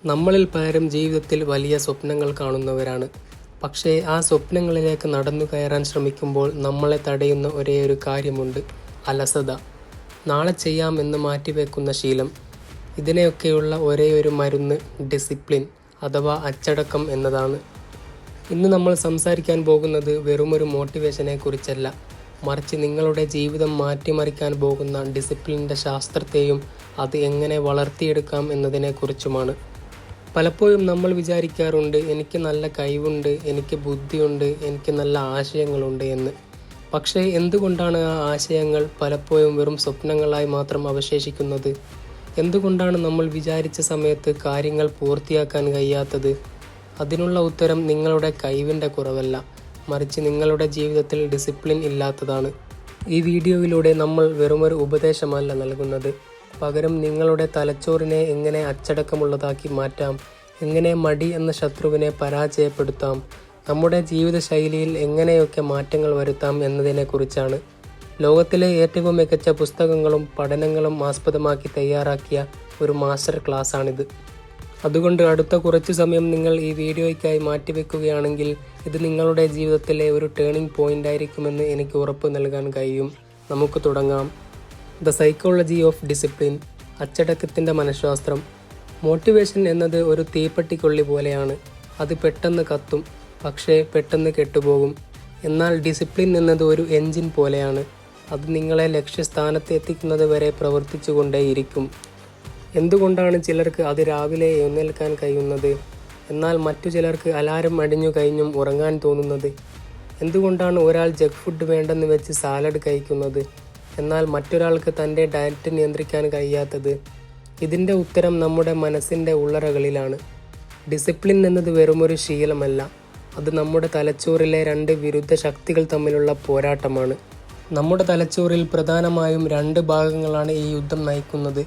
നമ്മളിൽ പലരും ജീവിതത്തിൽ വലിയ സ്വപ്നങ്ങൾ കാണുന്നവരാണ്. പക്ഷേ ആ സ്വപ്നങ്ങളിലേക്ക് നടന്നു കയറാൻ ശ്രമിക്കുമ്പോൾ നമ്മളെ തടയുന്ന ഒരേയൊരു കാര്യമുണ്ട്: അലസത. നാളെ ചെയ്യാം എന്ന് മാറ്റിവെക്കുന്ന ശീലം. ഇതിനെയൊക്കെയുള്ള ഒരേയൊരു മരുന്ന് ഡിസിപ്ലിൻ അഥവാ അച്ചടക്കം എന്നതാണ്. ഇന്ന് നമ്മൾ സംസാരിക്കാൻ പോകുന്നത് വെറുമൊരു മോട്ടിവേഷനെ കുറിച്ചല്ല, മറിച്ച് നിങ്ങളുടെ ജീവിതം മാറ്റിമറിക്കാൻ പോകുന്ന ഡിസിപ്ലിൻ്റെ ശാസ്ത്രത്തെയും അത് എങ്ങനെ വളർത്തിയെടുക്കാം എന്നതിനെക്കുറിച്ചുമാണ്. പലപ്പോഴും നമ്മൾ വിചാരിക്കാറുണ്ട്, എനിക്ക് നല്ല കഴിവുണ്ട്, എനിക്ക് ബുദ്ധിയുണ്ട്, എനിക്ക് നല്ല ആശയങ്ങളുണ്ട് എന്ന്. പക്ഷേ എന്തുകൊണ്ടാണ് ആ ആശയങ്ങൾ പലപ്പോഴും വെറും സ്വപ്നങ്ങളായി മാത്രം അവശേഷിക്കുന്നത്? എന്തുകൊണ്ടാണ് നമ്മൾ വിചാരിച്ച സമയത്ത് കാര്യങ്ങൾ പൂർത്തിയാക്കാൻ കഴിയാത്തത്? അതിനുള്ള ഉത്തരം നിങ്ങളുടെ കഴിവിൻ്റെ കുറവല്ല, മറിച്ച് നിങ്ങളുടെ ജീവിതത്തിൽ ഡിസിപ്ലിൻ ഇല്ലാത്തതാണ്. ഈ വീഡിയോയിലൂടെ നമ്മൾ വെറുമൊരു ഉപദേശമല്ല നൽകുന്നത്, പകരം നിങ്ങളുടെ തലച്ചോറിനെ എങ്ങനെ അച്ചടക്കമുള്ളതാക്കി മാറ്റാം, എങ്ങനെ മടി എന്ന ശത്രുവിനെ പരാജയപ്പെടുത്താം, നമ്മുടെ ജീവിതശൈലിയിൽ എങ്ങനെയൊക്കെ മാറ്റങ്ങൾ വരുത്താം എന്നതിനെക്കുറിച്ചാണ്. ലോകത്തിലെ ഏറ്റവും മികച്ച പുസ്തകങ്ങളും പഠനങ്ങളും ആസ്പദമാക്കി തയ്യാറാക്കിയ ഒരു മാസ്റ്റർ ക്ലാസ്സാണിത്. അതുകൊണ്ട് അടുത്ത കുറച്ചു സമയം നിങ്ങൾ ഈ വീഡിയോയ്ക്കായി മാറ്റിവെക്കുകയാണെങ്കിൽ ഇത് നിങ്ങളുടെ ജീവിതത്തിലെ ഒരു ടേണിംഗ് പോയിന്റ് ആയിരിക്കുമെന്ന് എനിക്ക് ഉറപ്പ് നൽകാൻ കഴിയും. നമുക്ക് തുടങ്ങാം. ദ സൈക്കോളജി ഓഫ് ഡിസിപ്ലിൻ, അച്ചടക്കത്തിൻ്റെ മനഃശാസ്ത്രം. മോട്ടിവേഷൻ എന്നത് ഒരു തീപ്പെട്ടിക്കൊള്ളി പോലെയാണ്. അത് പെട്ടെന്ന് കത്തും, പക്ഷേ പെട്ടെന്ന് കെട്ടുപോകും. എന്നാൽ ഡിസിപ്ലിൻ എന്നത് ഒരു എൻജിൻ പോലെയാണ്. അത് നിങ്ങളെ ലക്ഷ്യസ്ഥാനത്ത് എത്തിക്കുന്നത് വരെ പ്രവർത്തിച്ചു കൊണ്ടേയിരിക്കും. എന്തുകൊണ്ടാണ് ചിലർക്ക് അതിരാവിലെ എഴുന്നേൽക്കാൻ കഴിയുന്നത്, എന്നാൽ മറ്റു ചിലർക്ക് അലാരം അടിഞ്ഞു കഴിഞ്ഞും ഉറങ്ങാൻ തോന്നുന്നത്? എന്തുകൊണ്ടാണ് ഒരാൾ ജങ്ക് ഫുഡ് വേണ്ടെന്ന് വെച്ച് സാലഡ് കഴിക്കുന്നത്, എന്നാൽ മറ്റൊരാൾക്ക് തൻ്റെ ഡയറ്റ് നിയന്ത്രിക്കാൻ കഴിയാത്തത്? ഇതിൻ്റെ ഉത്തരം നമ്മുടെ മനസ്സിൻ്റെ ഉള്ളറകളിലാണ്. ഡിസിപ്ലിൻ എന്നത് വെറുമൊരു ശീലമല്ല, അത് നമ്മുടെ തലച്ചോറിലെ രണ്ട് വിരുദ്ധ ശക്തികൾ തമ്മിലുള്ള പോരാട്ടമാണ്. നമ്മുടെ തലച്ചോറിൽ പ്രധാനമായും രണ്ട് ഭാഗങ്ങളാണ് ഈ യുദ്ധം നയിക്കുന്നത്.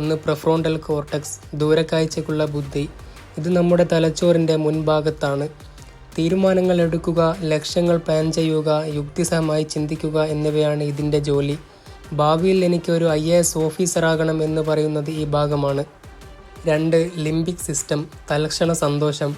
ഒന്ന് പ്രിഫ്രോണ്ടൽ കോർട്ടക്സ്, ദൂരക്കാഴ്ചയ്ക്കുള്ള ബുദ്ധി. ഇത് നമ്മുടെ തലച്ചോറിൻ്റെ മുൻഭാഗത്താണ്. തീരുമാനങ്ങൾ എടുക്കുക, ലക്ഷ്യങ്ങൾ പ്ലാൻ ചെയ്യുക, യുക്തിസഹമായി ചിന്തിക്കുക എന്നിവയാണ് ഇതിൻ്റെ ജോലി. ഭാവിയിൽ എനിക്കൊരു IAS ഓഫീസറാകണം എന്ന് പറയുന്നത് ഈ ഭാഗമാണ്. 2. ലിംബിക് സിസ്റ്റം, തൽക്ഷണ സന്തോഷം.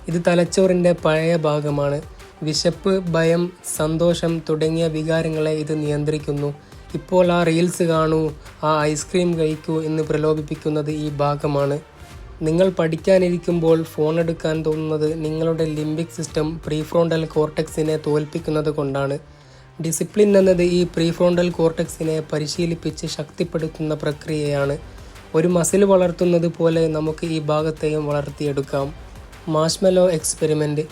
ഇത് തലച്ചോറിൻ്റെ പഴയ ഭാഗമാണ്. വിശപ്പ്, ഭയം, സന്തോഷം തുടങ്ങിയ വികാരങ്ങളെ ഇത് നിയന്ത്രിക്കുന്നു. ഇപ്പോൾ ആ റീൽസ് കാണൂ, ആ ഐസ്ക്രീം കഴിക്കൂ എന്ന് പ്രലോഭിപ്പിക്കുന്നത് ഈ ഭാഗമാണ്. നിങ്ങൾ പഠിക്കാനിരിക്കുമ്പോൾ ഫോൺ എടുക്കാൻ തോന്നുന്നത് നിങ്ങളുടെ ലിംബിക് സിസ്റ്റം പ്രീഫ്രോണ്ടൽ കോർട്ടക്സിനെ തോൽപ്പിക്കുന്നത് കൊണ്ടാണ്. ഡിസിപ്ലിൻ എന്നത് ഈ പ്രീഫ്രോണ്ടൽ കോർട്ടക്സിനെ പരിശീലിപ്പിച്ച് ശക്തിപ്പെടുത്തുന്ന പ്രക്രിയയാണ്. ഒരു മസിൽ വളർത്തുന്നത് പോലെ നമുക്ക് ഈ ഭാഗത്തെയും വളർത്തിയെടുക്കാം. Marshmallow experiment.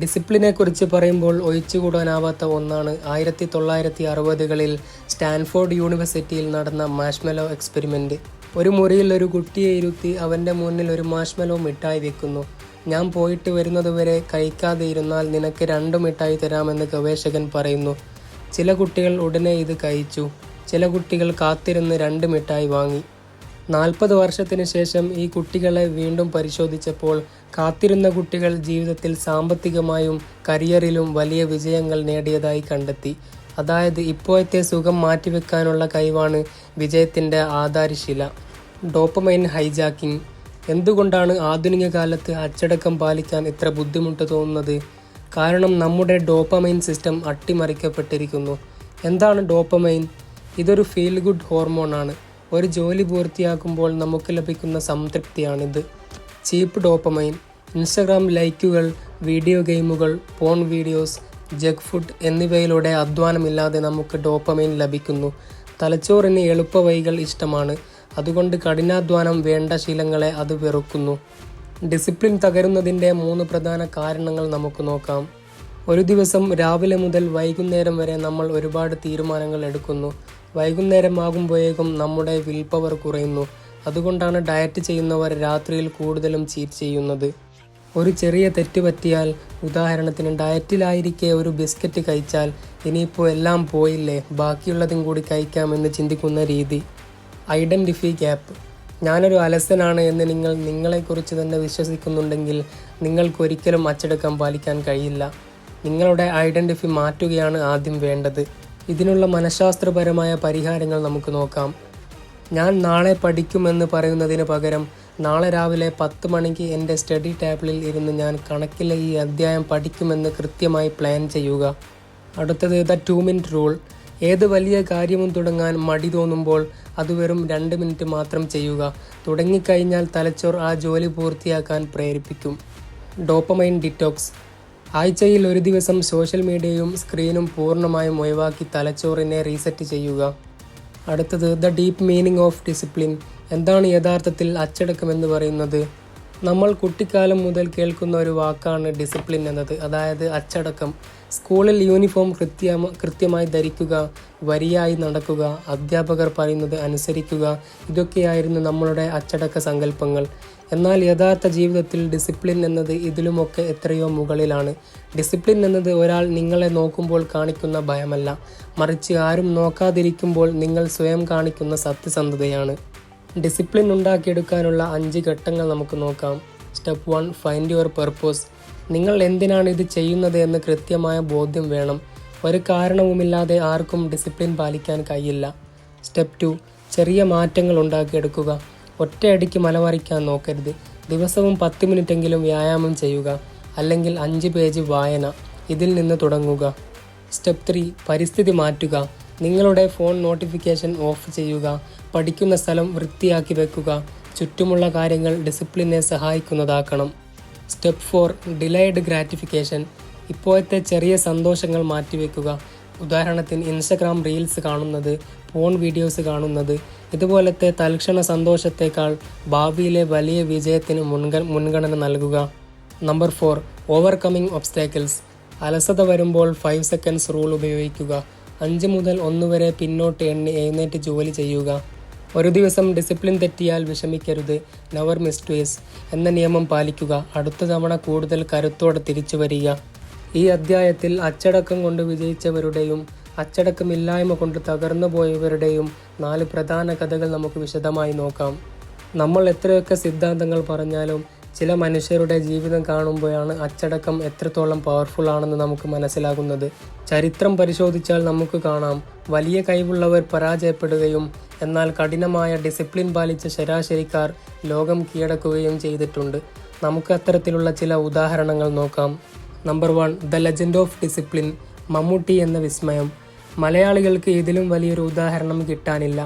ഡിസിപ്ലിനെക്കുറിച്ച് പറയുമ്പോൾ ഒഴിച്ചുകൂടാനാവാത്ത ഒന്നാണ് 1960കളിൽ സ്റ്റാൻഫോർഡ് യൂണിവേഴ്സിറ്റിയിൽ നടന്ന മാഷ്മെല്ലോ എക്സ്പെരിമെൻ്റ്. ഒരു മുറിയിൽ ഒരു കുട്ടിയെ ഇരുത്തി അവൻ്റെ മുന്നിൽ ഒരു മാഷ്മെല്ലോ മിഠായി വെക്കുന്നു. ഞാൻ പോയിട്ട് വരുന്നതുവരെ കഴിക്കാതെ ഇരുന്നാൽ നിനക്ക് 2 മിഠായി തരാമെന്ന് ഗവേഷകൻ പറയുന്നു. ചില കുട്ടികൾ ഉടനെ ഇത് കഴിച്ചു, ചില കുട്ടികൾ കാത്തിരുന്ന് 2 മിഠായി വാങ്ങി. 40 വർഷത്തിന് ശേഷം ഈ കുട്ടികളെ വീണ്ടും പരിശോധിച്ചപ്പോൾ കാത്തിരുന്ന കുട്ടികൾ ജീവിതത്തിൽ സാമ്പത്തികമായും കരിയറിലും വലിയ വിജയങ്ങൾ നേടിയതായി കണ്ടെത്തി. അതായത് ഇപ്പോഴത്തെ സുഖം മാറ്റിവെക്കാനുള്ള കഴിവാണ് വിജയത്തിൻ്റെ ആധാരശില. Dopamine hijacking. എന്തുകൊണ്ടാണ് ആധുനിക കാലത്ത് അച്ചടക്കം പാലിക്കാൻ ഇത്ര ബുദ്ധിമുട്ട് തോന്നുന്നത്? കാരണം നമ്മുടെ ഡോപ്പമൈൻ സിസ്റ്റം അട്ടിമറിക്കപ്പെട്ടിരിക്കുന്നു. എന്താണ് ഡോപ്പമൈൻ? ഇതൊരു ഫീൽ ഗുഡ് ഹോർമോണാണ്. ഒരു ജോലി പൂർത്തിയാക്കുമ്പോൾ നമുക്ക് ലഭിക്കുന്ന സംതൃപ്തിയാണിത്. ചീപ്പ് ഡോപ്പമൈൻ. ഇൻസ്റ്റഗ്രാം ലൈക്കുകൾ, വീഡിയോ ഗെയിമുകൾ, പോൺ വീഡിയോസ്, ജങ്ക് ഫുഡ് എന്നിവയിലൂടെ അധ്വാനമില്ലാതെ നമുക്ക് ഡോപ്പമൈൻ ലഭിക്കുന്നു. തലച്ചോറിന് എളുപ്പവഴികൾ ഇഷ്ടമാണ്, അതുകൊണ്ട് കഠിനാധ്വാനം വേണ്ട ശീലങ്ങളെ അത് വെറുക്കുന്നു. ഡിസിപ്ലിൻ തകരുന്നതിൻ്റെ 3 പ്രധാന കാരണങ്ങൾ നമുക്ക് നോക്കാം. ഒരു ദിവസം രാവിലെ മുതൽ വൈകുന്നേരം വരെ നമ്മൾ ഒരുപാട് തീരുമാനങ്ങൾ എടുക്കുന്നു. വൈകുന്നേരം ആകുമ്പോഴേക്കും നമ്മുടെ വിൽ പവർ കുറയുന്നു. അതുകൊണ്ടാണ് ഡയറ്റ് ചെയ്യുന്നവർ രാത്രിയിൽ കൂടുതലും ചീറ്റ് ചെയ്യുന്നത്. ഒരു ചെറിയ തെറ്റ് പറ്റിയാൽ, ഉദാഹരണത്തിന് ഡയറ്റിലായിരിക്കെ ഒരു ബിസ്ക്കറ്റ് കഴിച്ചാൽ, ഇനിയിപ്പോൾ എല്ലാം പോയില്ലേ, ബാക്കിയുള്ളതും കൂടി കഴിക്കാമെന്ന് ചിന്തിക്കുന്ന രീതി. Identify gap. ഞാനൊരു അലസനാണ് എന്ന് നിങ്ങൾ നിങ്ങളെക്കുറിച്ച് തന്നെ വിശ്വസിക്കുന്നുണ്ടെങ്കിൽ നിങ്ങൾക്കൊരിക്കലും അച്ചടക്കം പാലിക്കാൻ കഴിയില്ല. നിങ്ങളുടെ ഐഡൻറ്റിഫൈ മാറ്റുകയാണ് ആദ്യം വേണ്ടത്. ഇതിനുള്ള മനഃശാസ്ത്രപരമായ പരിഹാരങ്ങൾ നമുക്ക് നോക്കാം. ഞാൻ നാളെ പഠിക്കുമെന്ന് പറയുന്നതിന് പകരം നാളെ രാവിലെ 10 മണിക്ക് എൻ്റെ സ്റ്റഡി ടേബിളിൽ ഇരുന്ന് ഞാൻ കണക്കിലെ ഈ അധ്യായം പഠിക്കുമെന്ന് കൃത്യമായി പ്ലാൻ ചെയ്യുക. അടുത്തത് ദ 2 മിനിറ്റ് റൂൾ. ഏത് വലിയ കാര്യവും തുടങ്ങാൻ മടി തോന്നുമ്പോൾ അത് വെറും 2 മിനിറ്റ് മാത്രം ചെയ്യുക. തുടങ്ങിക്കഴിഞ്ഞാൽ തലച്ചോർ ആ ജോലി പൂർത്തിയാക്കാൻ പ്രേരിപ്പിക്കും. Dopamine detox. ആഴ്ചയിൽ ഒരു ദിവസം സോഷ്യൽ മീഡിയയും സ്ക്രീനും പൂർണ്ണമായും ഒഴിവാക്കി തലച്ചോറിനെ റീസെറ്റ് ചെയ്യുക. അടുത്തത് the deep meaning of discipline. എന്താണ് യഥാർത്ഥത്തിൽ അച്ചടക്കമെന്ന് പറയുന്നത്? നമ്മൾ കുട്ടിക്കാലം മുതൽ കേൾക്കുന്ന ഒരു വാക്കാണ് ഡിസിപ്ലിൻ എന്നത്, അതായത് അച്ചടക്കം. സ്കൂളിൽ യൂണിഫോം കൃത്യമായി ധരിക്കുക, വരിയായി നടക്കുക, അധ്യാപകർ പറയുന്നത് അനുസരിക്കുക, ഇതൊക്കെയായിരുന്നു നമ്മളുടെ അച്ചടക്ക സങ്കല്പങ്ങൾ. എന്നാൽ യഥാർത്ഥ ജീവിതത്തിൽ ഡിസിപ്ലിൻ എന്നത് ഇതിലുമൊക്കെ എത്രയോ മുകളിലാണ്. ഡിസിപ്ലിൻ എന്നത് ഒരാൾ നിങ്ങളെ നോക്കുമ്പോൾ കാണിക്കുന്ന ഭയമല്ല, മറിച്ച് ആരും നോക്കാതിരിക്കുമ്പോൾ നിങ്ങൾ സ്വയം കാണിക്കുന്ന സത്യസന്ധതയാണ്. ഡിസിപ്ലിൻ ഉണ്ടാക്കിയെടുക്കാനുള്ള 5 ഘട്ടങ്ങൾ നമുക്ക് നോക്കാം. Step 1, find your purpose. നിങ്ങൾ എന്തിനാണ് ഇത് ചെയ്യുന്നത് എന്ന് കൃത്യമായ ബോധ്യം വേണം. ഒരു കാരണവുമില്ലാതെ ആർക്കും ഡിസിപ്ലിൻ പാലിക്കാൻ കഴിയില്ല. സ്റ്റെപ്പ് 2, ചെറിയ മാറ്റങ്ങൾ ഉണ്ടാക്കിയെടുക്കുക. ഒറ്റയടിക്ക് മലമറിക്കാൻ നോക്കരുത്. ദിവസവും 10 മിനിറ്റെങ്കിലും വ്യായാമം ചെയ്യുക, അല്ലെങ്കിൽ 5 പേജ് വായന. ഇതിൽ നിന്ന് തുടങ്ങുക. സ്റ്റെപ്പ് 3, പരിസ്ഥിതി മാറ്റുക. നിങ്ങളുടെ ഫോൺ നോട്ടിഫിക്കേഷൻ ഓഫ് ചെയ്യുക. പഠിക്കുന്ന സ്ഥലം വൃത്തിയാക്കി വെക്കുക. ചുറ്റുമുള്ള കാര്യങ്ങൾ ഡിസിപ്ലിനെ സഹായിക്കുന്നതാക്കണം. Step 4, delayed gratification. ഇപ്പോഴത്തെ ചെറിയ സന്തോഷങ്ങൾ മാറ്റിവെക്കുക. ഉദാഹരണത്തിന് ഇൻസ്റ്റഗ്രാം റീൽസ് കാണുന്നത്, ഫോൺ വീഡിയോസ് കാണുന്നത്. ഇതുപോലത്തെ തൽക്ഷണ സന്തോഷത്തേക്കാൾ ഭാവിയിലെ വലിയ വിജയത്തിന് മുൻഗണന നൽകുക. Number 4, overcoming obstacles. അലസത വരുമ്പോൾ 5 സെക്കൻഡ്സ് റൂൾ ഉപയോഗിക്കുക. 5 മുതൽ 1 വരെ പിന്നോട്ട് എണ്ണി എഴുന്നേറ്റ് ജോലി ചെയ്യുക. ഒരു ദിവസം ഡിസിപ്ലിൻ തെറ്റിയാൽ വിഷമിക്കരുത്. നെവർ മിസ്റ്റേക്സ് എന്ന നിയമം പാലിക്കുക. അടുത്ത തവണ കൂടുതൽ കരുത്തോടെ തിരിച്ചു വരിക. ഈ അധ്യായത്തിൽ അച്ചടക്കം കൊണ്ട് വിജയിച്ചവരുടെയും അച്ചടക്കമില്ലായ്മ കൊണ്ട് തകർന്നു പോയവരുടെയും 4 പ്രധാന കഥകൾ നമുക്ക് വിശദമായി നോക്കാം. നമ്മൾ എത്രയൊക്കെ സിദ്ധാന്തങ്ങൾ പറഞ്ഞാലും ചില മനുഷ്യരുടെ ജീവിതം കാണുമ്പോഴാണ് അച്ചടക്കം എത്രത്തോളം പവർഫുൾ ആണെന്ന് നമുക്ക് മനസ്സിലാകുന്നത്. ചരിത്രം പരിശോധിച്ചാൽ നമുക്ക് കാണാം, വലിയ കഴിവുള്ളവർ പരാജയപ്പെടുകയും എന്നാൽ കഠിനമായ ഡിസിപ്ലിൻ പാലിച്ച ശരാശരിക്കാർ ലോകം കീഴടക്കുകയും ചെയ്തിട്ടുണ്ട്. നമുക്ക് അത്തരത്തിലുള്ള ചില ഉദാഹരണങ്ങൾ നോക്കാം. Number 1, the legend of discipline. Mammootty എന്ന വിസ്മയം. മലയാളികൾക്ക് ഇതിലും വലിയൊരു ഉദാഹരണം കിട്ടാനില്ല.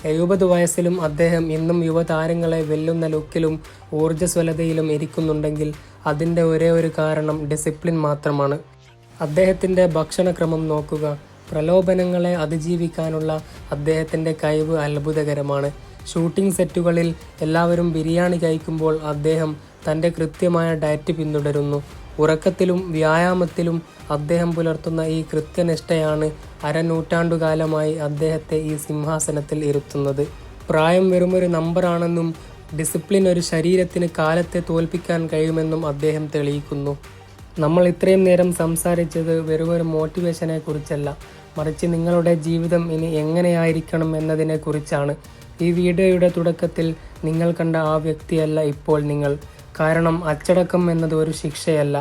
70 വയസ്സിലും അദ്ദേഹം ഇന്നും യുവതാരങ്ങളെ വെല്ലുന്ന ലുക്കിലും ഊർജ്ജസ്വലതയിലും ഇരിക്കുന്നുണ്ടെങ്കിൽ അതിൻ്റെ ഒരേ ഒരു കാരണം ഡിസിപ്ലിൻ മാത്രമാണ്. അദ്ദേഹത്തിൻ്റെ ഭക്ഷണക്രമം നോക്കുക. പ്രലോഭനങ്ങളെ അതിജീവിക്കാനുള്ള അദ്ദേഹത്തിൻ്റെ കഴിവ് അത്ഭുതകരമാണ്. ഷൂട്ടിംഗ് സെറ്റുകളിൽ എല്ലാവരും ബിരിയാണി കഴിക്കുമ്പോൾ അദ്ദേഹം തൻ്റെ കൃത്യമായ ഡയറ്റ് പിന്തുടരുന്നു. ഉറക്കത്തിലും വ്യായാമത്തിലും അദ്ദേഹം പുലർത്തുന്ന ഈ കൃത്യനിഷ്ഠയാണ് അരനൂറ്റാണ്ടുകാലമായി അദ്ദേഹത്തെ ഈ സിംഹാസനത്തിൽ ഇരുത്തുന്നത്. പ്രായം വെറുമൊരു നമ്പറാണെന്നും ഡിസിപ്ലിൻ ഒരു ശരീരത്തിന് കാലത്തെ തോൽപ്പിക്കാൻ കഴിയുമെന്നും അദ്ദേഹം തെളിയിക്കുന്നു. നമ്മൾ ഇത്രയും നേരം സംസാരിച്ചത് വെറുമൊരു മോട്ടിവേഷനെ കുറിച്ചല്ല, മറിച്ച് നിങ്ങളുടെ ജീവിതം ഇനി എങ്ങനെയായിരിക്കണം എന്നതിനെക്കുറിച്ചാണ്. ഈ വീഡിയോയുടെ തുടക്കത്തിൽ നിങ്ങൾ കണ്ട ആ വ്യക്തിയല്ല ഇപ്പോൾ നിങ്ങൾ. കാരണം അച്ചടക്കം എന്നത് ഒരു ശിക്ഷയല്ല,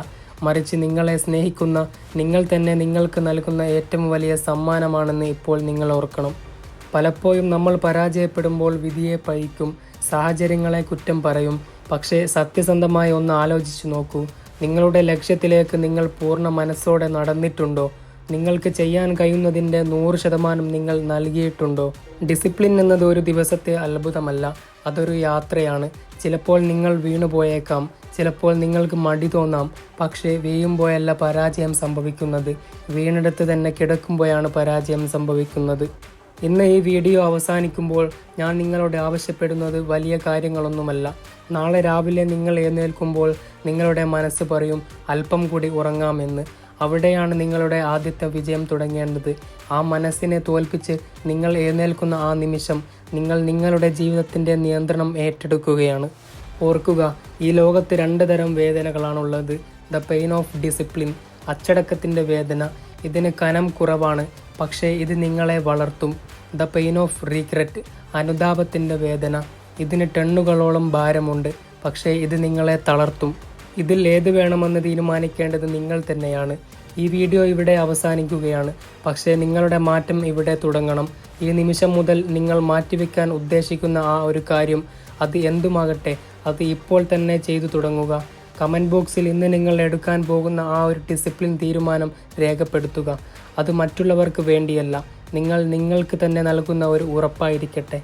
മറിച്ച് നിങ്ങളെ സ്നേഹിക്കുന്ന നിങ്ങൾ തന്നെ നിങ്ങൾക്ക് നൽകുന്ന ഏറ്റവും വലിയ സമ്മാനമാണെന്ന് ഇപ്പോൾ നിങ്ങൾ ഓർക്കണം. പലപ്പോഴും നമ്മൾ പരാജയപ്പെടുമ്പോൾ വിധിയെ പഴിക്കും, സാഹചര്യങ്ങളെ കുറ്റം പറയും. പക്ഷേ സത്യസന്ധമായി ഒന്ന് ആലോചിച്ചു നോക്കൂ. നിങ്ങളുടെ ലക്ഷ്യത്തിലേക്ക് നിങ്ങൾ പൂർണ്ണ മനസ്സോടെ നടന്നിട്ടുണ്ടോ? നിങ്ങൾക്ക് ചെയ്യാൻ കഴിയുന്നതിൻ്റെ 100% നിങ്ങൾ നൽകിയിട്ടുണ്ടോ? ഡിസിപ്ലിൻ എന്നത് ഒരു ദിവസത്തെ അത്ഭുതമല്ല, അതൊരു യാത്രയാണ്. ചിലപ്പോൾ നിങ്ങൾ വീണുപോയേക്കാം, ചിലപ്പോൾ നിങ്ങൾക്ക് മടി തോന്നാം. പക്ഷേ വീഴുമ്പോഴല്ല പരാജയം സംഭവിക്കുന്നത്, വീണെടുത്ത് തന്നെ കിടക്കുമ്പോഴാണ് പരാജയം സംഭവിക്കുന്നത്. ഇന്ന് ഈ വീഡിയോ അവസാനിക്കുമ്പോൾ ഞാൻ നിങ്ങളോട് ആവശ്യപ്പെടുന്നത് വലിയ കാര്യങ്ങളൊന്നുമല്ല. നാളെ രാവിലെ നിങ്ങൾ എഴുന്നേൽക്കുമ്പോൾ നിങ്ങളുടെ മനസ്സ് പറയും അല്പം കൂടി ഉറങ്ങാമെന്ന്. അവിടെയാണ് നിങ്ങളുടെ ആദ്യത്തെ വിജയം തുടങ്ങേണ്ടത്. ആ മനസ്സിനെ തോൽപ്പിച്ച് നിങ്ങൾ എഴുന്നേൽക്കുന്ന ആ നിമിഷം നിങ്ങൾ നിങ്ങളുടെ ജീവിതത്തിൻ്റെ നിയന്ത്രണം ഏറ്റെടുക്കുകയാണ്. ഓർക്കുക, ഈ ലോകത്ത് 2 തരം വേദനകളാണുള്ളത്. ദ പെയിൻ ഓഫ് ഡിസിപ്ലിൻ, അച്ചടക്കത്തിൻ്റെ വേദന. ഇതിന് കനം കുറവാണ്, പക്ഷേ ഇത് നിങ്ങളെ വളർത്തും. ദ പെയിൻ ഓഫ് റീഗ്രെറ്റ്, അനുതാപത്തിൻ്റെ വേദന. ഇതിന് ടണ്ണുകളോളം ഭാരമുണ്ട്, പക്ഷേ ഇത് നിങ്ങളെ തളർത്തും. ഇതിൽ ഏത് വേണമെന്ന് തീരുമാനിക്കേണ്ടത് നിങ്ങൾ തന്നെയാണ്. ഈ വീഡിയോ ഇവിടെ അവസാനിക്കുകയാണ്, പക്ഷേ നിങ്ങളുടെ മാറ്റം ഇവിടെ തുടങ്ങണം. ഈ നിമിഷം മുതൽ നിങ്ങൾ മാറ്റിവെക്കാൻ ഉദ്ദേശിക്കുന്ന ആ ഒരു കാര്യം, അത് എന്തുമാകട്ടെ, അത് ഇപ്പോൾ തന്നെ ചെയ്തു തുടങ്ങുക. കമൻറ്റ് ബോക്സിൽ ഇന്ന് നിങ്ങൾ എടുക്കാൻ പോകുന്ന ആ ഒരു ഡിസിപ്ലിൻ തീരുമാനം രേഖപ്പെടുത്തുക. അത് മറ്റുള്ളവർക്ക് വേണ്ടിയല്ല, നിങ്ങൾക്ക് തന്നെ നൽകുന്ന ഒരു ഉറപ്പായിരിക്കട്ടെ.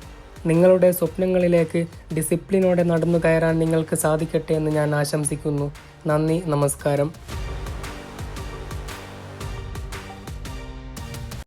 നിങ്ങളുടെ സ്വപ്നങ്ങളിലേക്ക് ഡിസിപ്ലിനോടെ നടന്നു കയറാൻ നിങ്ങൾക്ക് സാധിക്കട്ടെ എന്ന് ഞാൻ ആശംസിക്കുന്നു. നന്ദി, നമസ്കാരം.